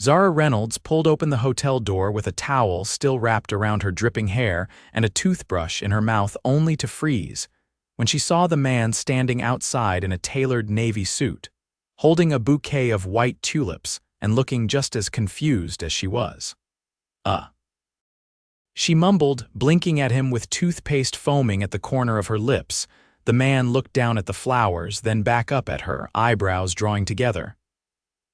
Zara Reynolds pulled open the hotel door with a towel still wrapped around her dripping hair and a toothbrush in her mouth only to freeze when she saw the man standing outside in a tailored navy suit, holding a bouquet of white tulips and looking just as confused as she was. She mumbled, blinking at him with toothpaste foaming at the corner of her lips. The man looked down at the flowers, then back up at her, eyebrows drawing together.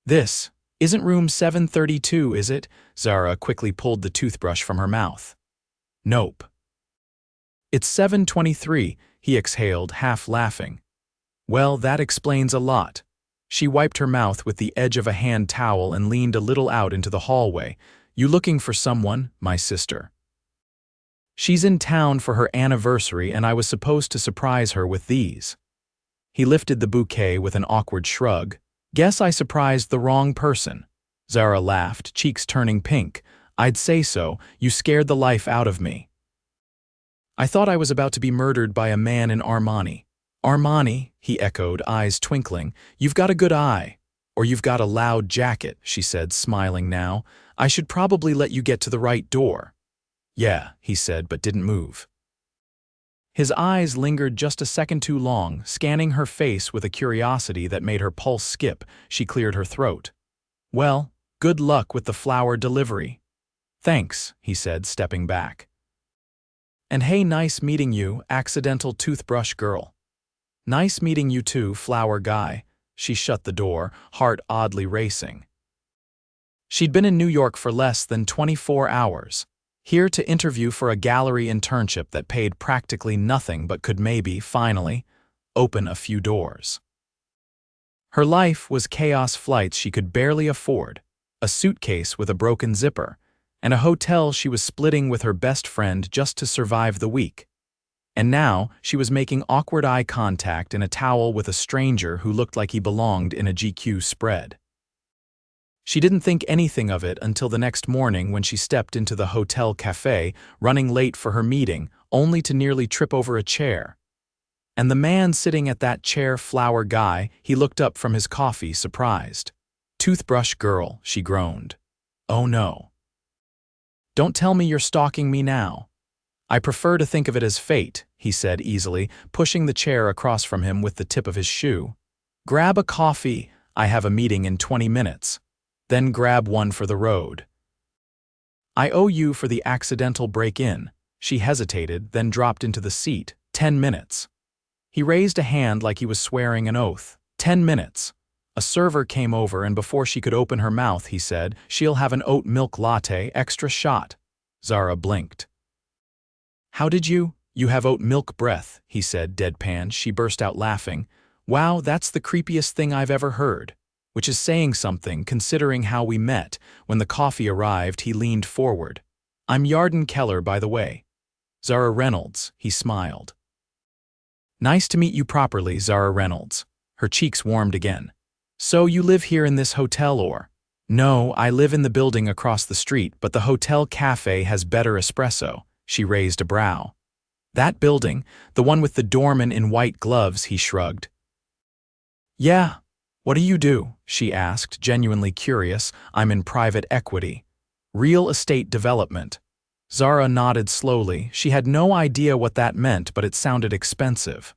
"This isn't room 732, is it?" Zara quickly pulled the toothbrush from her mouth. "Nope." "It's 723, he exhaled, half laughing. "Well, that explains a lot." She wiped her mouth with the edge of a hand towel and leaned a little out into the hallway. "You looking for someone, my sister?" "She's in town for her anniversary and I was supposed to surprise her with these." He lifted the bouquet with an awkward shrug. "Guess I surprised the wrong person." Zara laughed, cheeks turning pink. "I'd say so. You scared the life out of me." "I thought I was about to be murdered by a man in Armani." "Armani," he echoed, eyes twinkling. "You've got a good eye. Or you've got a loud jacket," she said, smiling now. "I should probably let you get to the right door." "Yeah," he said, but didn't move. His eyes lingered just a second too long, scanning her face with a curiosity that made her pulse skip. She cleared her throat. "Well, good luck with the flower delivery." "Thanks," he said, stepping back. "And hey, nice meeting you, accidental toothbrush girl." "Nice meeting you too, flower guy." She shut the door, heart oddly racing. She'd been in New York for less than 24 hours. Here to interview for a gallery internship that paid practically nothing but could maybe, finally, open a few doors. Her life was chaos flights she could barely afford, a suitcase with a broken zipper, and a hotel she was splitting with her best friend just to survive the week. And now she was making awkward eye contact in a towel with a stranger who looked like he belonged in a GQ spread. She didn't think anything of it until the next morning when she stepped into the hotel cafe, running late for her meeting, only to nearly trip over a chair. And the man sitting at that chair, flower guy, he looked up from his coffee, surprised. "Toothbrush girl," she groaned. "Oh no. Don't tell me you're stalking me now." "I prefer to think of it as fate," he said easily, pushing the chair across from him with the tip of his shoe. "Grab a coffee. I have a meeting in 20 minutes. Then grab one for the road." "I owe you for the accidental break-in." She hesitated, then dropped into the seat. 10 minutes. He raised a hand like he was swearing an oath. 10 minutes. A server came over and before she could open her mouth, he said, "She'll have an oat milk latte, extra shot." Zara blinked. "How did you? You have oat milk breath," he said, deadpan. She burst out laughing. "Wow, that's the creepiest thing I've ever heard." Which is saying something, considering how we met. When the coffee arrived, he leaned forward. "I'm Yarden Keller, by the way." "Zara Reynolds," he smiled. "Nice to meet you properly, Zara Reynolds." Her cheeks warmed again. "So you live here in this hotel or?" "No, I live in the building across the street, but the hotel cafe has better espresso." She raised a brow. "That building, the one with the doorman in white gloves," he shrugged. "Yeah. What do you do?" she asked, genuinely curious. "I'm in private equity. Real estate development." Zara nodded slowly. She had no idea what that meant, but it sounded expensive.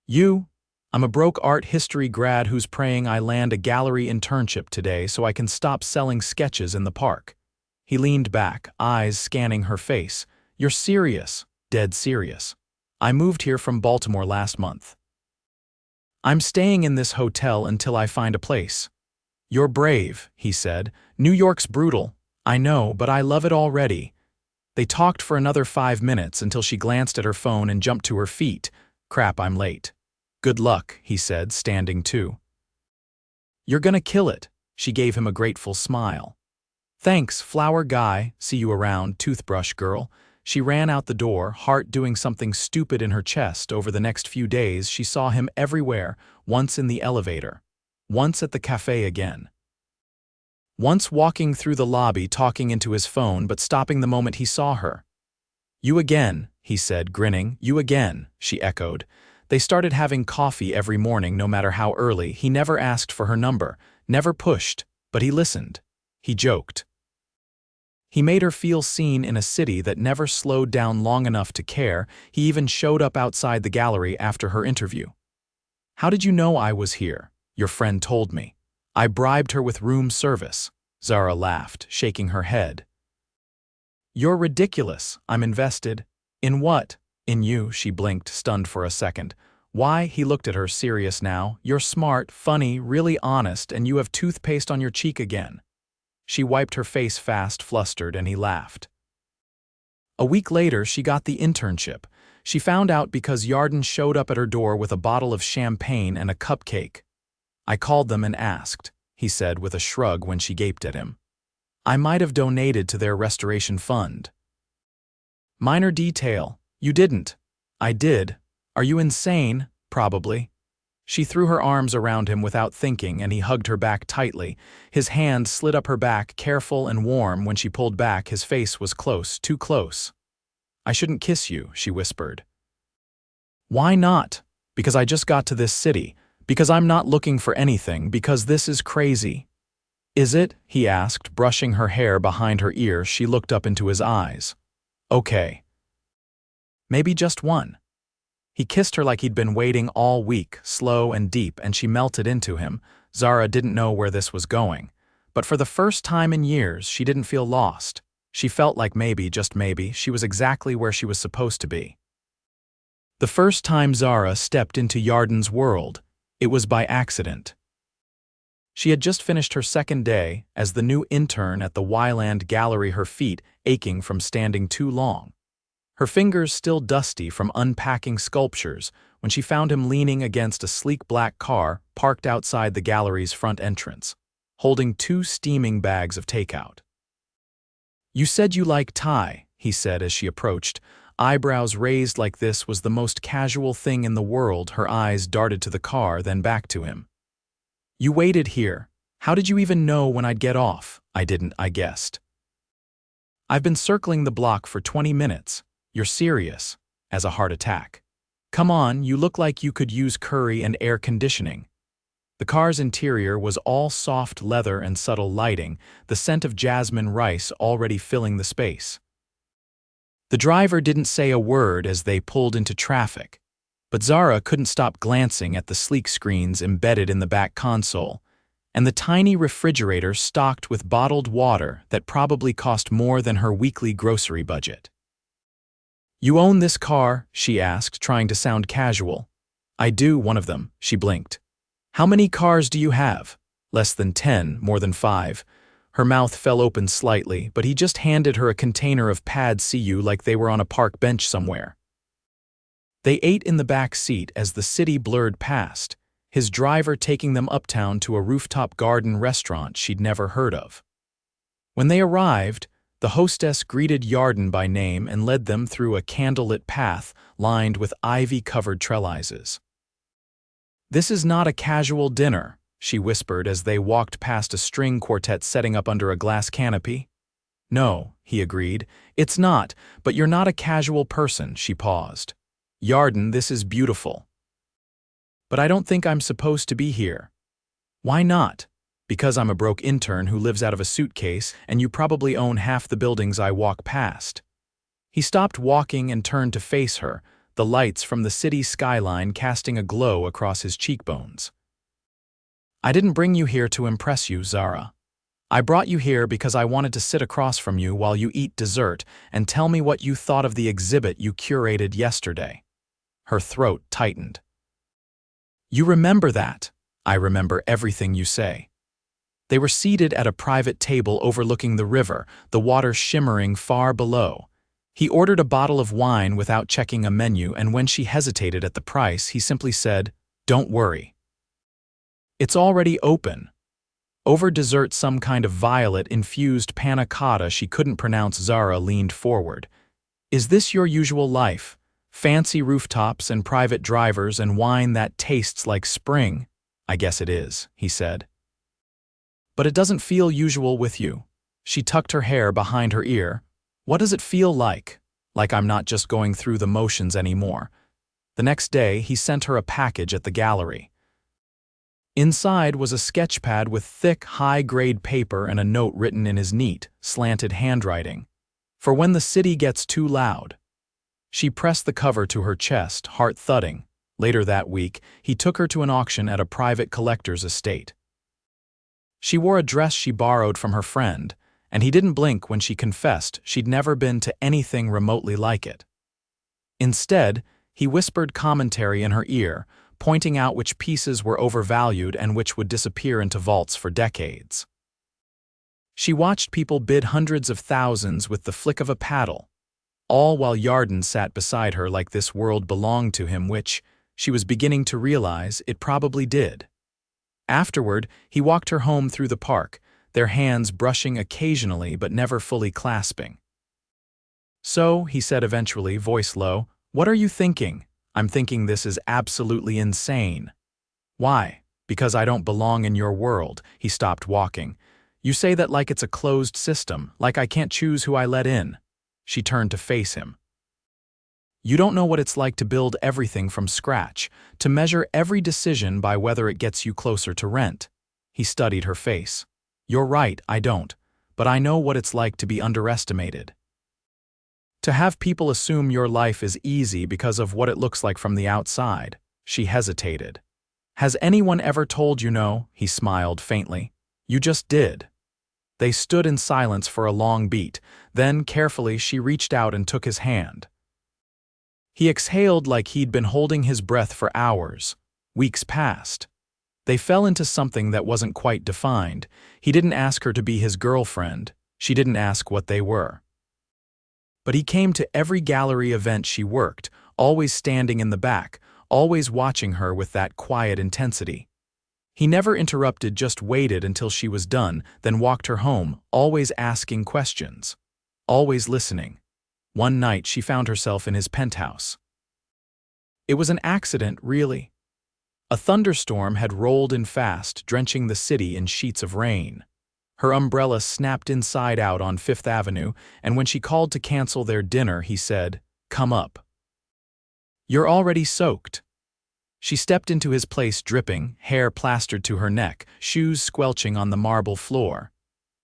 "You?" "I'm a broke art history grad who's praying I land a gallery internship today so I can stop selling sketches in the park." He leaned back, eyes scanning her face. "You're serious?" "Dead serious. I moved here from Baltimore last month. I'm staying in this hotel until I find a place." "You're brave," he said. "New York's brutal." "I know, but I love it already." They talked for another 5 minutes until she glanced at her phone and jumped to her feet. "Crap, I'm late." "Good luck," he said, standing too. "You're gonna kill it." She gave him a grateful smile. "Thanks, flower guy. See you around, toothbrush girl." She ran out the door, heart doing something stupid in her chest. Over the next few days, she saw him everywhere, once in the elevator, once at the cafe again. Once walking through the lobby talking into his phone but stopping the moment he saw her. "You again," he said, grinning. "You again," she echoed. They started having coffee every morning, no matter how early. He never asked for her number, never pushed, but he listened. he joked. He made her feel seen in a city that never slowed down long enough to care. He even showed up outside the gallery after her interview. "How did you know I was here?" "Your friend told me. I bribed her with room service." Zara laughed, shaking her head. "You're ridiculous. I'm invested." "In what?" "In you," she blinked, stunned for a second. "Why?" He looked at her, serious now. "You're smart, funny, really honest, and you have toothpaste on your cheek again." She wiped her face fast, flustered, and he laughed. A week later, she got the internship. She found out because Yarden showed up at her door with a bottle of champagne and a cupcake. "I called them and asked," he said with a shrug when she gaped at him. "I might have donated to their restoration fund." "Minor detail. You didn't." "I did. Are you insane?" "Probably." She threw her arms around him without thinking, and he hugged her back tightly. His hand slid up her back, careful and warm. When she pulled back, his face was close, too close. "I shouldn't kiss you," she whispered. "Why not?" "Because I just got to this city. Because I'm not looking for anything. Because this is crazy." "Is it?" he asked, brushing her hair behind her ear. She looked up into his eyes. "Okay. Maybe just one." He kissed her like he'd been waiting all week, slow and deep, and she melted into him. Zara didn't know where this was going. But for the first time in years, she didn't feel lost. She felt like maybe, just maybe, she was exactly where she was supposed to be. The first time Zara stepped into Yarden's world, it was by accident. She had just finished her second day as the new intern at the Wyland Gallery, her feet aching from standing too long. Her fingers still dusty from unpacking sculptures when she found him leaning against a sleek black car parked outside the gallery's front entrance, holding 2 steaming bags of takeout. "You said you like Thai," he said as she approached. Eyebrows raised like this was the most casual thing in the world. Her eyes darted to the car, then back to him. "You waited here. How did you even know when I'd get off?" "I didn't, I guessed." "I've been circling the block for 20 minutes. You're serious?" "As a heart attack." "Come on, you look like you could use curry and air conditioning." The car's interior was all soft leather and subtle lighting, the scent of jasmine rice already filling the space. The driver didn't say a word as they pulled into traffic, but Zara couldn't stop glancing at the sleek screens embedded in the back console, and the tiny refrigerator stocked with bottled water that probably cost more than her weekly grocery budget. "You own this car?" she asked, trying to sound casual. "I do, one of them," she blinked. "How many cars do you have?" "Less than 10, more than 5. Her mouth fell open slightly, but he just handed her a container of Pad See-Ew like they were on a park bench somewhere. They ate in the back seat as the city blurred past, his driver taking them uptown to a rooftop garden restaurant she'd never heard of. When they arrived, the hostess greeted Yarden by name and led them through a candlelit path lined with ivy-covered trellises. "This is not a casual dinner," she whispered as they walked past a string quartet setting up under a glass canopy. "No," he agreed, "it's not, but you're not a casual person." She paused. "Yarden, this is beautiful. But I don't think I'm supposed to be here." "Why not?" "Because I'm a broke intern who lives out of a suitcase, and you probably own half the buildings I walk past." He stopped walking and turned to face her, the lights from the city skyline casting a glow across his cheekbones. "I didn't bring you here to impress you, Zara. I brought you here because I wanted to sit across from you while you eat dessert and tell me what you thought of the exhibit you curated yesterday." Her throat tightened. "You remember that?" "I remember everything you say." They were seated at a private table overlooking the river, the water shimmering far below. He ordered a bottle of wine without checking a menu, and when she hesitated at the price, he simply said, "Don't worry. It's already open." Over dessert, some kind of violet-infused panna cotta she couldn't pronounce. Zara leaned forward. "Is this your usual life? Fancy rooftops and private drivers and wine that tastes like spring?" "I guess it is," he said. "But it doesn't feel usual with you." She tucked her hair behind her ear. "What does it feel like?" "Like I'm not just going through the motions anymore." The next day, he sent her a package at the gallery. Inside was a sketch pad with thick, high-grade paper and a note written in his neat, slanted handwriting. For when the city gets too loud. She pressed the cover to her chest, heart thudding. Later that week, he took her to an auction at a private collector's estate. She wore a dress she borrowed from her friend, and he didn't blink when she confessed she'd never been to anything remotely like it. Instead, he whispered commentary in her ear, pointing out which pieces were overvalued and which would disappear into vaults for decades. She watched people bid hundreds of thousands with the flick of a paddle, all while Yarden sat beside her like this world belonged to him, which, she was beginning to realize, it probably did. Afterward, he walked her home through the park, their hands brushing occasionally but never fully clasping. "So," he said eventually, voice low, "what are you thinking?" "I'm thinking this is absolutely insane." "Why?" "Because I don't belong in your world." He stopped walking. "You say that like it's a closed system, like I can't choose who I let in." She turned to face him. "You don't know what it's like to build everything from scratch, to measure every decision by whether it gets you closer to rent." He studied her face. "You're right, I don't. But I know what it's like to be underestimated. To have people assume your life is easy because of what it looks like from the outside." She hesitated. "Has anyone ever told you no?" He smiled faintly. "You just did." They stood in silence for a long beat. Then, carefully, she reached out and took his hand. He exhaled like he'd been holding his breath for hours. Weeks passed. They fell into something that wasn't quite defined. He didn't ask her to be his girlfriend. She didn't ask what they were. But he came to every gallery event she worked, always standing in the back, always watching her with that quiet intensity. He never interrupted, just waited until she was done, then walked her home, always asking questions, always listening. One night she found herself in his penthouse. It was an accident, really. A thunderstorm had rolled in fast, drenching the city in sheets of rain. Her umbrella snapped inside out on Fifth Avenue, and when she called to cancel their dinner, he said, "Come up. You're already soaked." She stepped into his place dripping, hair plastered to her neck, shoes squelching on the marble floor.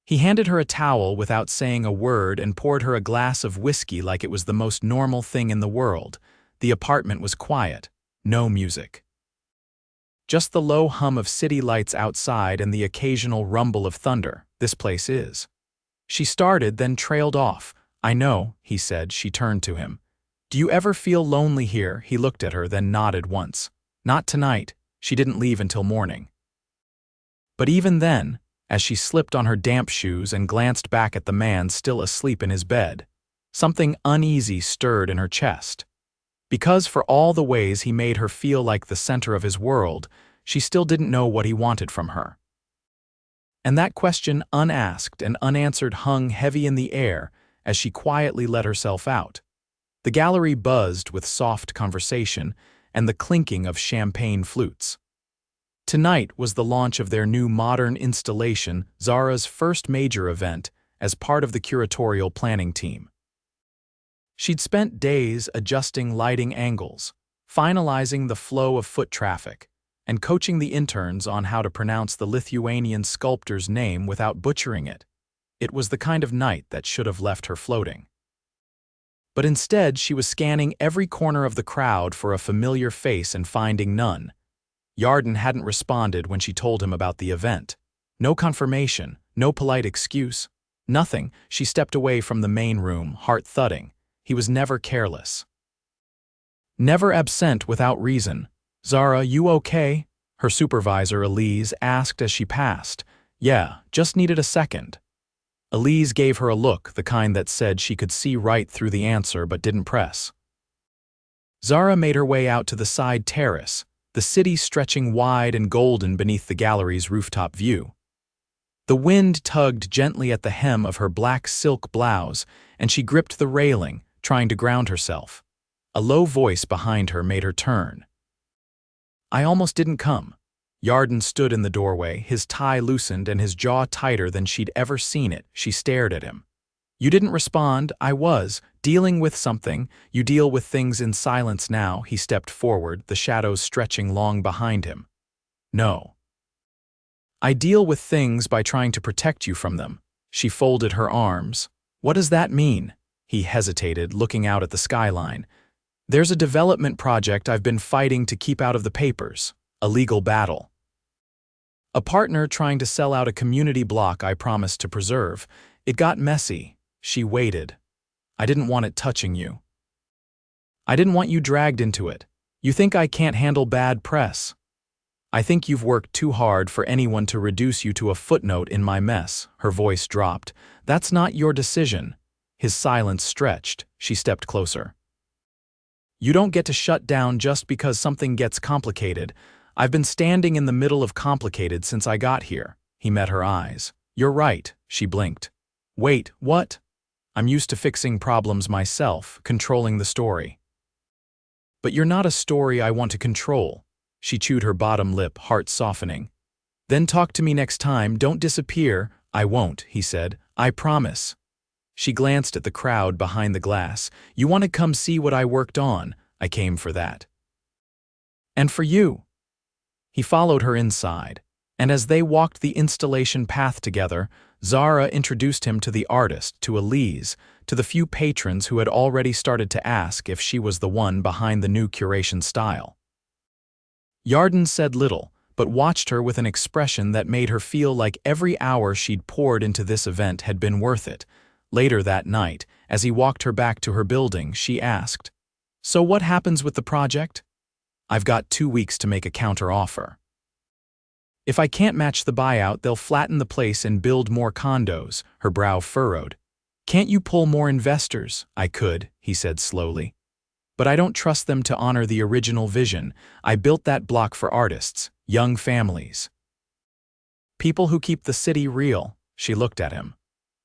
He handed her a towel without saying a word and poured her a glass of whiskey like it was the most normal thing in the world. The apartment was quiet, no music. Just the low hum of city lights outside and the occasional rumble of thunder. "This place is." She started, then trailed off. "I know," he said. She turned to him. "Do you ever feel lonely here?" He looked at her, then nodded once. "Not tonight." She didn't leave until morning. But even then, as she slipped on her damp shoes and glanced back at the man still asleep in his bed, something uneasy stirred in her chest. Because for all the ways he made her feel like the center of his world, she still didn't know what he wanted from her. And that question, unasked and unanswered, hung heavy in the air as she quietly let herself out. The gallery buzzed with soft conversation and the clinking of champagne flutes. Tonight was the launch of their new modern installation, Zara's first major event, as part of the curatorial planning team. She'd spent days adjusting lighting angles, finalizing the flow of foot traffic, and coaching the interns on how to pronounce the Lithuanian sculptor's name without butchering it. It was the kind of night that should have left her floating. But instead, she was scanning every corner of the crowd for a familiar face and finding none. Yarden hadn't responded when she told him about the event. No confirmation, no polite excuse, nothing. She stepped away from the main room, heart thudding. He was never careless. Never absent without reason. "Zara, you okay?" her supervisor, Elise, asked as she passed. "Yeah, just needed a second." Elise gave her a look, the kind that said she could see right through the answer but didn't press. Zara made her way out to the side terrace, the city stretching wide and golden beneath the gallery's rooftop view. The wind tugged gently at the hem of her black silk blouse, and she gripped the railing, trying to ground herself. A low voice behind her made her turn. "I almost didn't come." Yarden stood in the doorway, his tie loosened and his jaw tighter than she'd ever seen it. She stared at him. "You didn't respond." "I was dealing with something." "You deal with things in silence now." He stepped forward, the shadows stretching long behind him. "No." I deal with things by trying to protect you from them. She folded her arms. What does that mean? He hesitated, looking out at the skyline. There's a development project I've been fighting to keep out of the papers. A legal battle. A partner trying to sell out a community block I promised to preserve. It got messy. She waited. I didn't want it touching you. I didn't want you dragged into it. You think I can't handle bad press? I think you've worked too hard for anyone to reduce you to a footnote in my mess. Her voice dropped. That's not your decision. His silence stretched. She stepped closer. You don't get to shut down just because something gets complicated. I've been standing in the middle of complicated since I got here. He met her eyes. You're right, she blinked. Wait, what? I'm used to fixing problems myself, controlling the story. But you're not a story I want to control. She chewed her bottom lip, heart softening. Then talk to me next time, don't disappear. I won't, he said. I promise. She glanced at the crowd behind the glass. You want to come see what I worked on? I came for that. And for you. He followed her inside, and as they walked the installation path together, Zara introduced him to the artist, to Elise, to the few patrons who had already started to ask if she was the one behind the new curation style. Yarden said little, but watched her with an expression that made her feel like every hour she'd poured into this event had been worth it. Later that night, as he walked her back to her building, she asked, So what happens with the project? I've got 2 weeks to make a counteroffer. If I can't match the buyout, they'll flatten the place and build more condos. Her brow furrowed. Can't you pull more investors? I could, he said slowly. But I don't trust them to honor the original vision. I built that block for artists, young families. People who keep the city real. She looked at him.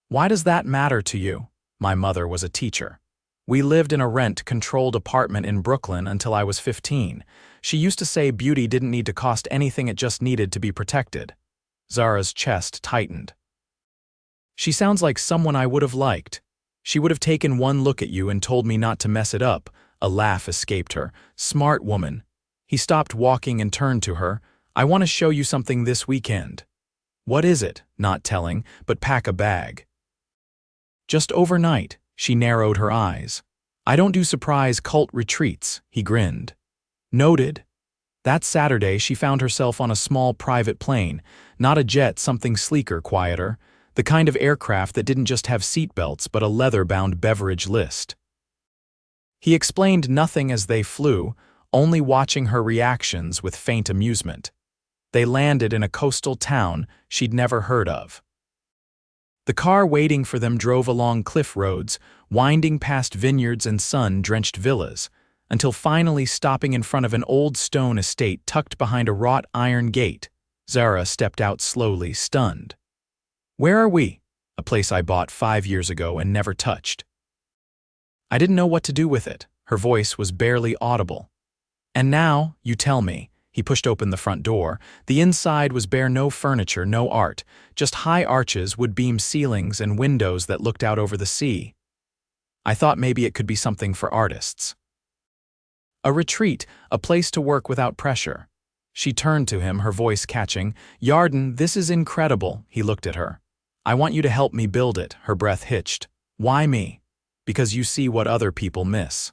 Why does that matter to you? My mother was a teacher. We lived in a rent-controlled apartment in Brooklyn until I was 15. She used to say beauty didn't need to cost anything, it just needed to be protected. Zara's chest tightened. She sounds like someone I would have liked. She would have taken one look at you and told me not to mess it up. A laugh escaped her. Smart woman. He stopped walking and turned to her. I want to show you something this weekend. What is it? Not telling, but pack a bag. Just overnight. She narrowed her eyes. I don't do surprise cult retreats, he grinned. Noted. That Saturday she found herself on a small private plane, not a jet, something sleeker, quieter, the kind of aircraft that didn't just have seatbelts but a leather-bound beverage list. He explained nothing as they flew, only watching her reactions with faint amusement. They landed in a coastal town she'd never heard of. The car waiting for them drove along cliff roads, winding past vineyards and sun-drenched villas, until finally stopping in front of an old stone estate tucked behind a wrought iron gate. Zara stepped out slowly, stunned. Where are we? A place I bought 5 years ago and never touched. I didn't know what to do with it. Her voice was barely audible. And now, you tell me. He pushed open the front door. The inside was bare, no furniture, no art, just high arches, wood-beam ceilings, and windows that looked out over the sea. I thought maybe it could be something for artists. A retreat, a place to work without pressure. She turned to him, her voice catching. Yarden, this is incredible. He looked at her. I want you to help me build it. Her breath hitched. Why me? Because you see what other people miss.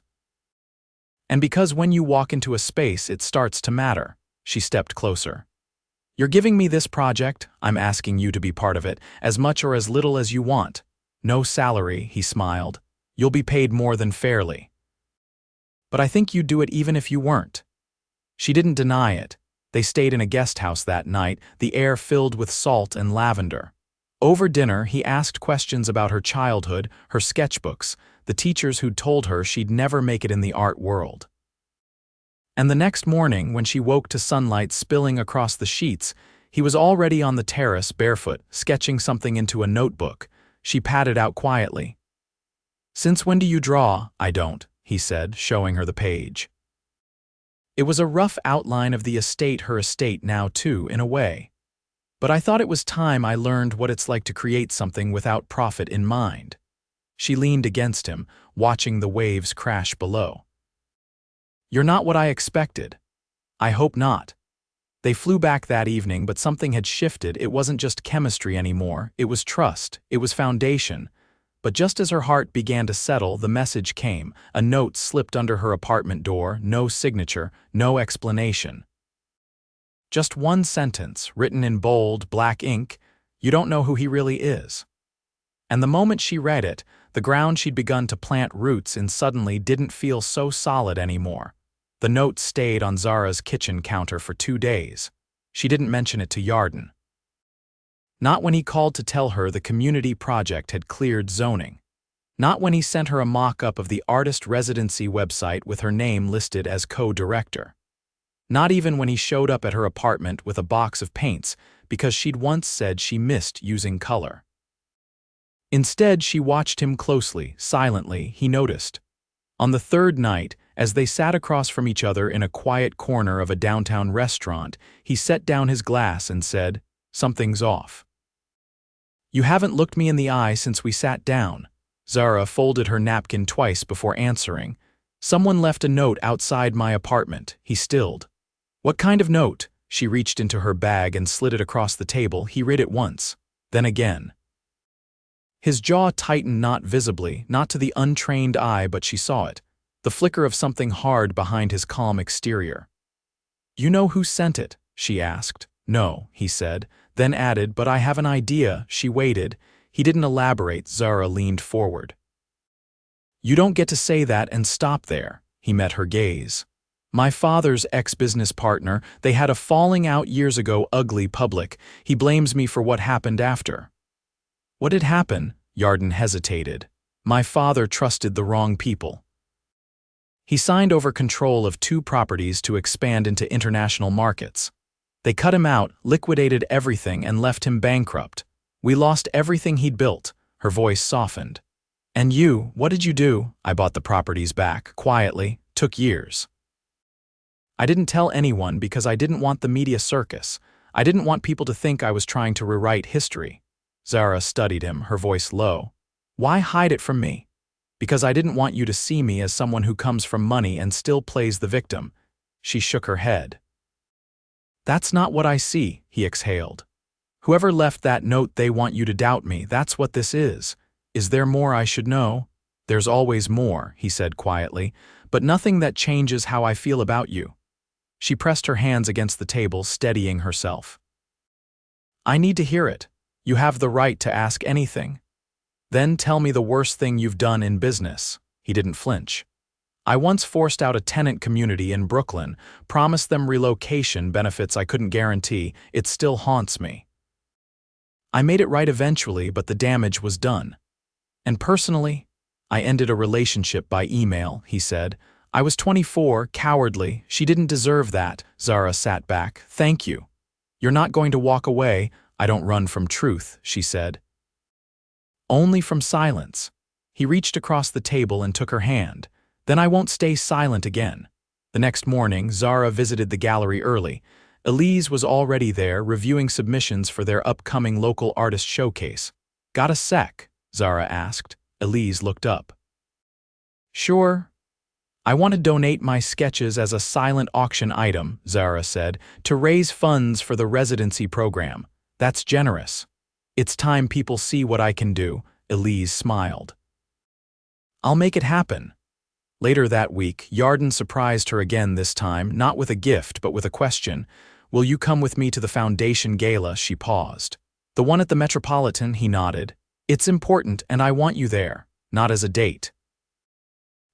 And because when you walk into a space, it starts to matter. She stepped closer. You're giving me this project, I'm asking you to be part of it, as much or as little as you want. No salary, he smiled. You'll be paid more than fairly. But I think you'd do it even if you weren't. She didn't deny it. They stayed in a guest house that night, the air filled with salt and lavender. Over dinner, he asked questions about her childhood, her sketchbooks, the teachers who'd told her she'd never make it in the art world. And the next morning, when she woke to sunlight spilling across the sheets, he was already on the terrace, barefoot, sketching something into a notebook. She patted out quietly. Since when do you draw? I don't, he said, showing her the page. It was a rough outline of the estate, her estate now too, in a way. But I thought it was time I learned what it's like to create something without profit in mind. She leaned against him, watching the waves crash below. You're not what I expected. I hope not. They flew back that evening, but something had shifted. It wasn't just chemistry anymore, it was trust, it was foundation. But just as her heart began to settle, the message came. A note slipped under her apartment door, no signature, no explanation. Just one sentence, written in bold, black ink, "You don't know who he really is." And the moment she read it, the ground she'd begun to plant roots in suddenly didn't feel so solid anymore. The note stayed on Zara's kitchen counter for 2 days. She didn't mention it to Yarden. Not when he called to tell her the community project had cleared zoning. Not when he sent her a mock-up of the artist residency website with her name listed as co-director. Not even when he showed up at her apartment with a box of paints, because she'd once said she missed using color. Instead, she watched him closely, silently, he noticed. On the third night, as they sat across from each other in a quiet corner of a downtown restaurant, he set down his glass and said, "Something's off." "You haven't looked me in the eye since we sat down." Zara folded her napkin twice before answering. "Someone left a note outside my apartment," he stilled. "What kind of note?" She reached into her bag and slid it across the table. He read it once, then again. His jaw tightened, not visibly, not to the untrained eye, but she saw it, the flicker of something hard behind his calm exterior. "You know who sent it?" she asked. "No," he said, then added, "But I have an idea." She waited. He didn't elaborate. Zara leaned forward. "You don't get to say that and stop there." He met her gaze. "My father's ex-business partner, they had a falling out years ago, ugly, public. He blames me for what happened after." "What did happen?" Yarden hesitated. "My father trusted the wrong people." He signed over control of 2 properties to expand into international markets. They cut him out, liquidated everything, and left him bankrupt. "We lost everything he'd built." Her voice softened. "And you, what did you do?" "I bought the properties back, quietly. Took years. I didn't tell anyone because I didn't want the media circus. I didn't want people to think I was trying to rewrite history." Zara studied him, her voice low. "Why hide it from me?" "Because I didn't want you to see me as someone who comes from money and still plays the victim." She shook her head. "That's not what I see," he exhaled. "Whoever left that note, they want you to doubt me. That's what this is. Is there more I should know?" "There's always more," he said quietly, "but nothing that changes how I feel about you." She pressed her hands against the table, steadying herself. "I need to hear it. You have the right to ask anything." "Then tell me the worst thing you've done in business." He didn't flinch. "I once forced out a tenant community in Brooklyn, promised them relocation benefits I couldn't guarantee. It still haunts me. I made it right eventually, but the damage was done. And personally, I ended a relationship by email," he said. "I was 24, cowardly. She didn't deserve that." Zara sat back. "Thank you. You're not going to walk away." "I don't run from truth," she said. "Only from silence." He reached across the table and took her hand. "Then I won't stay silent again." The next morning, Zara visited the gallery early. Elise was already there, reviewing submissions for their upcoming local artist showcase. "Got a sec?" Zara asked. Elise looked up. "Sure." "I want to donate my sketches as a silent auction item," Zara said, "to raise funds for the residency program. That's generous." "It's time people see what I can do," Elise smiled. "I'll make it happen." Later that week, Yarden surprised her again, this time, not with a gift, but with a question. "Will you come with me to the foundation gala?" She paused. "The one at the Metropolitan?" He nodded. "It's important, and I want you there, not as a date."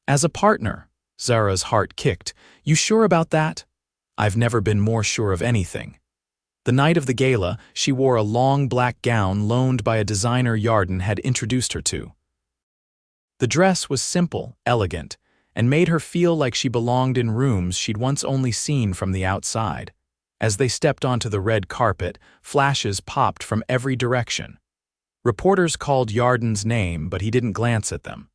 "As a partner." Zara's heart kicked. "You sure about that?" "I've never been more sure of anything." The night of the gala, she wore a long black gown loaned by a designer Yarden had introduced her to. The dress was simple, elegant, and made her feel like she belonged in rooms she'd once only seen from the outside. As they stepped onto the red carpet, flashes popped from every direction. Reporters called Yarden's name, but he didn't glance at them.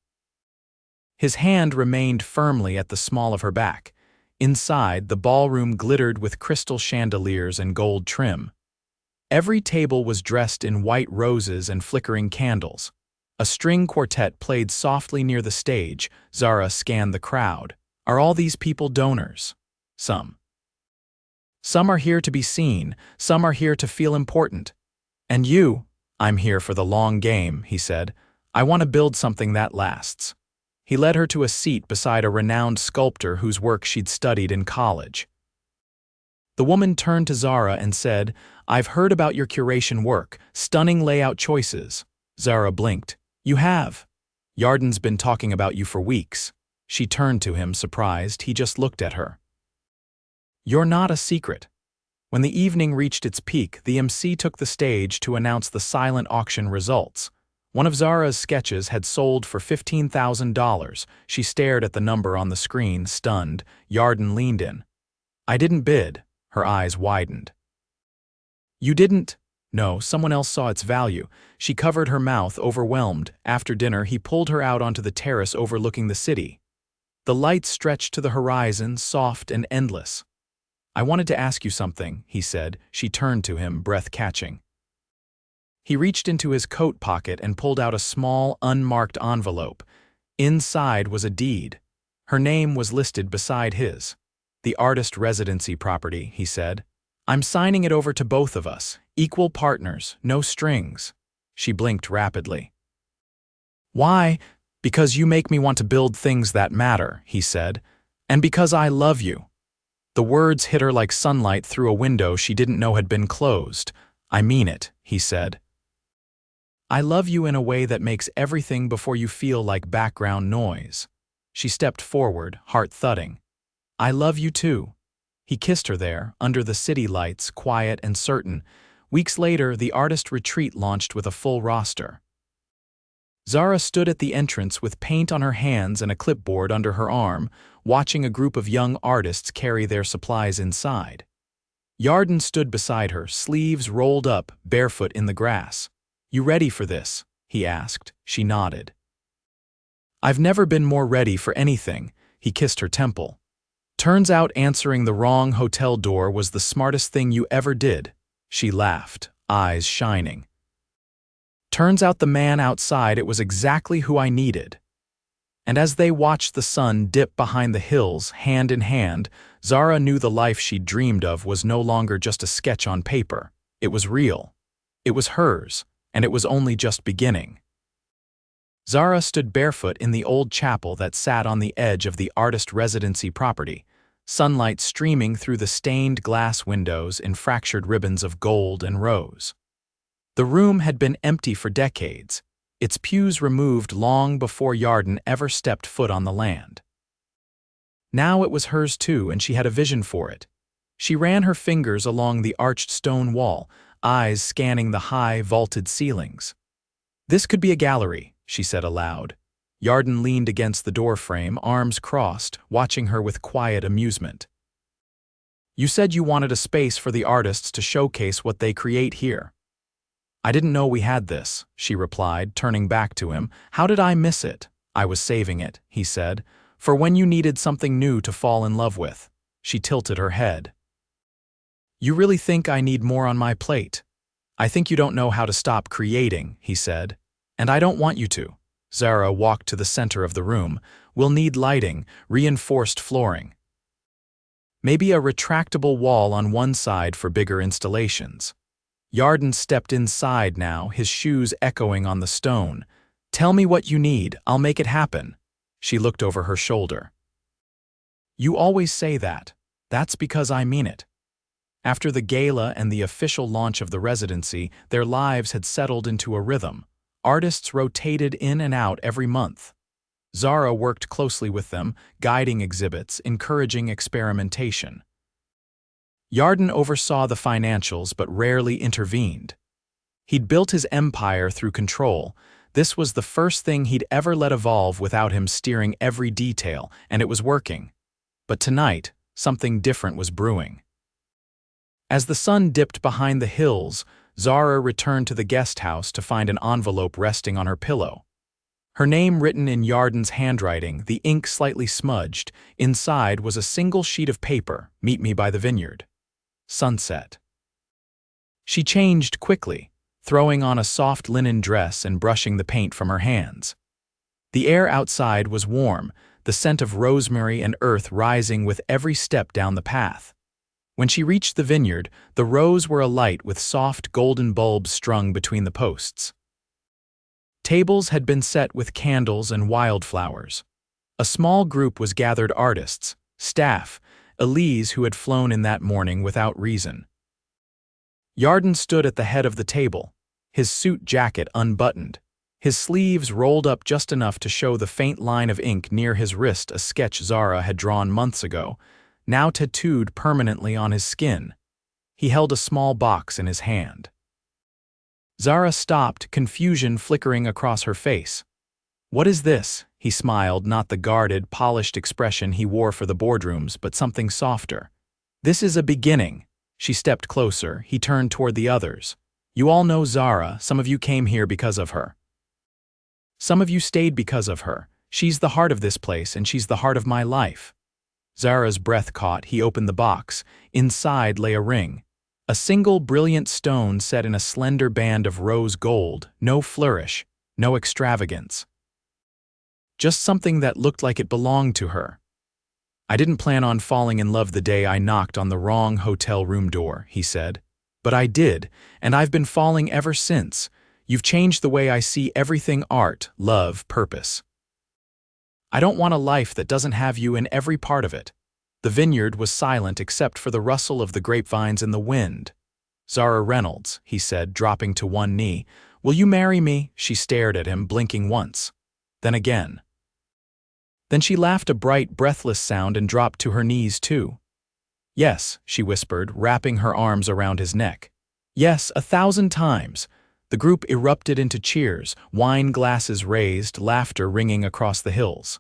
His hand remained firmly at the small of her back. Inside, the ballroom glittered with crystal chandeliers and gold trim. Every table was dressed in white roses and flickering candles. A string quartet played softly near the stage. Zara scanned the crowd. "Are all these people donors?" "Some." Some are here to be seen, some are here to feel important. And you, I'm here for the long game, he said. I want to build something that lasts. He led her to a seat beside a renowned sculptor whose work she'd studied in college. The woman turned to Zara and said, I've heard about your curation work, stunning layout choices. Zara blinked. You have? Yarden's been talking about you for weeks. She turned to him, surprised. He just looked at her. You're not a secret. When the evening reached its peak, the MC took the stage to announce the silent auction results. One of Zara's sketches had sold for $15,000. She stared at the number on the screen, stunned. Yarden leaned in. I didn't bid. Her eyes widened. You didn't? No, someone else saw its value. She covered her mouth, overwhelmed. After dinner, he pulled her out onto the terrace overlooking the city. The lights stretched to the horizon, soft and endless. I wanted to ask you something, he said. She turned to him, breath catching. He reached into his coat pocket and pulled out a small, unmarked envelope. Inside was a deed. Her name was listed beside his. The artist residency property, he said. I'm signing it over to both of us, equal partners, no strings. She blinked rapidly. Why? Because you make me want to build things that matter, he said. And because I love you. The words hit her like sunlight through a window she didn't know had been closed. I mean it, he said. I love you in a way that makes everything before you feel like background noise. She stepped forward, heart thudding. I love you too. He kissed her there, under the city lights, quiet and certain. Weeks later, the artist retreat launched with a full roster. Zara stood at the entrance with paint on her hands and a clipboard under her arm, watching a group of young artists carry their supplies inside. Yarden stood beside her, sleeves rolled up, barefoot in the grass. You ready for this? He asked. She nodded. I've never been more ready for anything. He kissed her temple. Turns out answering the wrong hotel door was the smartest thing you ever did. She laughed, eyes shining. Turns out the man outside, it was exactly who I needed. And as they watched the sun dip behind the hills, hand in hand, Zara knew the life she'd dreamed of was no longer just a sketch on paper. It was real. It was hers, and it was only just beginning. Zara stood barefoot in the old chapel that sat on the edge of the artist residency property, sunlight streaming through the stained glass windows in fractured ribbons of gold and rose. The room had been empty for decades, its pews removed long before Yarden ever stepped foot on the land. Now it was hers too, and she had a vision for it. She ran her fingers along the arched stone wall, eyes scanning the high, vaulted ceilings. This could be a gallery, she said aloud. Yarden leaned against the doorframe, arms crossed, watching her with quiet amusement. You said you wanted a space for the artists to showcase what they create here. I didn't know we had this, she replied, turning back to him. How did I miss it? I was saving it, he said, for when you needed something new to fall in love with. She tilted her head. You really think I need more on my plate? I think you don't know how to stop creating, he said. And I don't want you to. Zara walked to the center of the room. We'll need lighting, reinforced flooring. Maybe a retractable wall on one side for bigger installations. Yarden stepped inside now, his shoes echoing on the stone. Tell me what you need, I'll make it happen. She looked over her shoulder. You always say that. That's because I mean it. After the gala and the official launch of the residency, their lives had settled into a rhythm. Artists rotated in and out every month. Zara worked closely with them, guiding exhibits, encouraging experimentation. Yarden oversaw the financials but rarely intervened. He'd built his empire through control. This was the first thing he'd ever let evolve without him steering every detail, and it was working. But tonight, something different was brewing. As the sun dipped behind the hills, Zara returned to the guest house to find an envelope resting on her pillow. Her name written in Yarden's handwriting, the ink slightly smudged. Inside was a single sheet of paper, meet me by the vineyard. Sunset. She changed quickly, throwing on a soft linen dress and brushing the paint from her hands. The air outside was warm, the scent of rosemary and earth rising with every step down the path. When she reached the vineyard, the rows were alight with soft golden bulbs strung between the posts. Tables had been set with candles and wildflowers. A small group was gathered: artists, staff, Elise, who had flown in that morning without reason. Yarden stood at the head of the table, his suit jacket unbuttoned, his sleeves rolled up just enough to show the faint line of ink near his wrist, a sketch Zara had drawn months ago, now tattooed permanently on his skin. He held a small box in his hand. Zara stopped, confusion flickering across her face. "What is this?" He smiled, not the guarded, polished expression he wore for the boardrooms, but something softer. "This is a beginning." She stepped closer. He turned toward the others. "You all know Zara. Some of you came here because of her. Some of you stayed because of her. She's the heart of this place, and she's the heart of my life." Zara's breath caught. He opened the box. Inside lay a ring. A single brilliant stone set in a slender band of rose gold. No flourish, no extravagance. Just something that looked like it belonged to her. "I didn't plan on falling in love the day I knocked on the wrong hotel room door," he said. "But I did, and I've been falling ever since. You've changed the way I see everything: art, love, purpose. I don't want a life that doesn't have you in every part of it." The vineyard was silent except for the rustle of the grapevines in the wind. "Zara Reynolds," he said, dropping to one knee. "Will you marry me?" She stared at him, blinking once. Then again. Then she laughed a bright, breathless sound and dropped to her knees too. "Yes," she whispered, wrapping her arms around his neck. "Yes, 1,000 times." The group erupted into cheers, wine glasses raised, laughter ringing across the hills.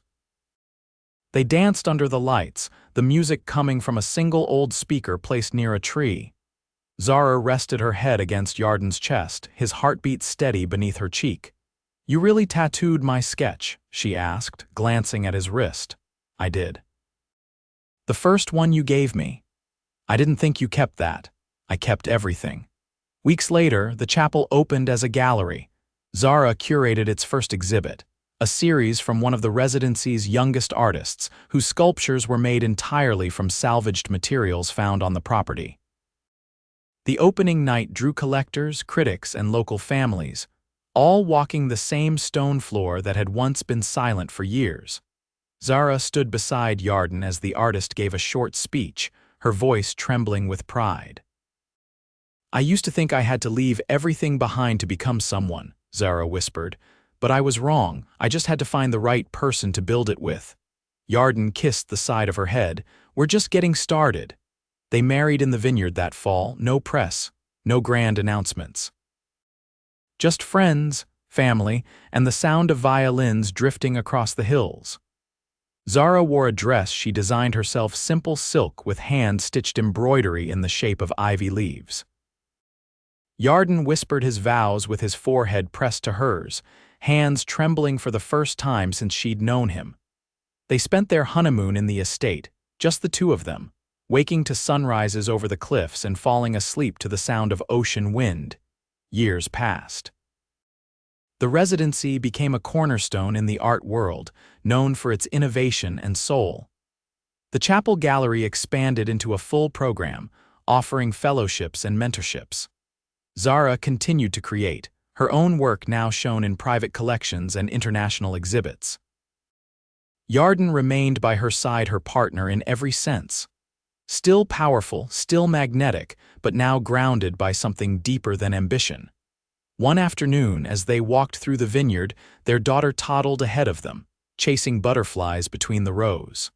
They danced under the lights, the music coming from a single old speaker placed near a tree. Zara rested her head against Yarden's chest, his heartbeat steady beneath her cheek. "You really tattooed my sketch?" she asked, glancing at his wrist. "I did." "The first one you gave me. I didn't think you kept that. I kept everything." Weeks later, the chapel opened as a gallery. Zara curated its first exhibit, a series from one of the residency's youngest artists, whose sculptures were made entirely from salvaged materials found on the property. The opening night drew collectors, critics, and local families, all walking the same stone floor that had once been silent for years. Zara stood beside Yarden as the artist gave a short speech, her voice trembling with pride. "I used to think I had to leave everything behind to become someone," Zara whispered. "But I was wrong. I just had to find the right person to build it with." Yarden kissed the side of her head. "We're just getting started." They married in the vineyard that fall, no press, no grand announcements. Just friends, family, and the sound of violins drifting across the hills. Zara wore a dress she designed herself, simple silk with hand-stitched embroidery in the shape of ivy leaves. Yarden whispered his vows with his forehead pressed to hers, hands trembling for the first time since she'd known him. They spent their honeymoon in the estate, just the two of them, waking to sunrises over the cliffs and falling asleep to the sound of ocean wind. Years passed. The residency became a cornerstone in the art world, known for its innovation and soul. The chapel gallery expanded into a full program, offering fellowships and mentorships. Zara continued to create, her own work now shown in private collections and international exhibits. Yarden remained by her side, her partner in every sense. Still powerful, still magnetic, but now grounded by something deeper than ambition. One afternoon, as they walked through the vineyard, their daughter toddled ahead of them, chasing butterflies between the rows.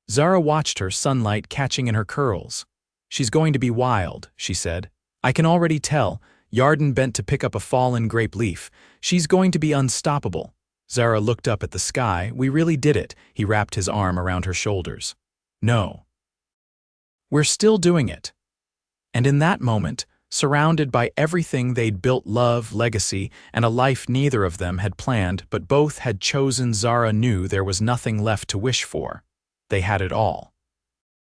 Zara watched her, sunlight catching in her curls. "She's going to be wild," she said. "I can already tell." Yarden bent to pick up a fallen grape leaf. "She's going to be unstoppable." Zara looked up at the sky. "We really did it." He wrapped his arm around her shoulders. "No. We're still doing it." And in that moment, surrounded by everything they'd built, love, legacy, and a life neither of them had planned but both had chosen, Zara knew there was nothing left to wish for. They had it all.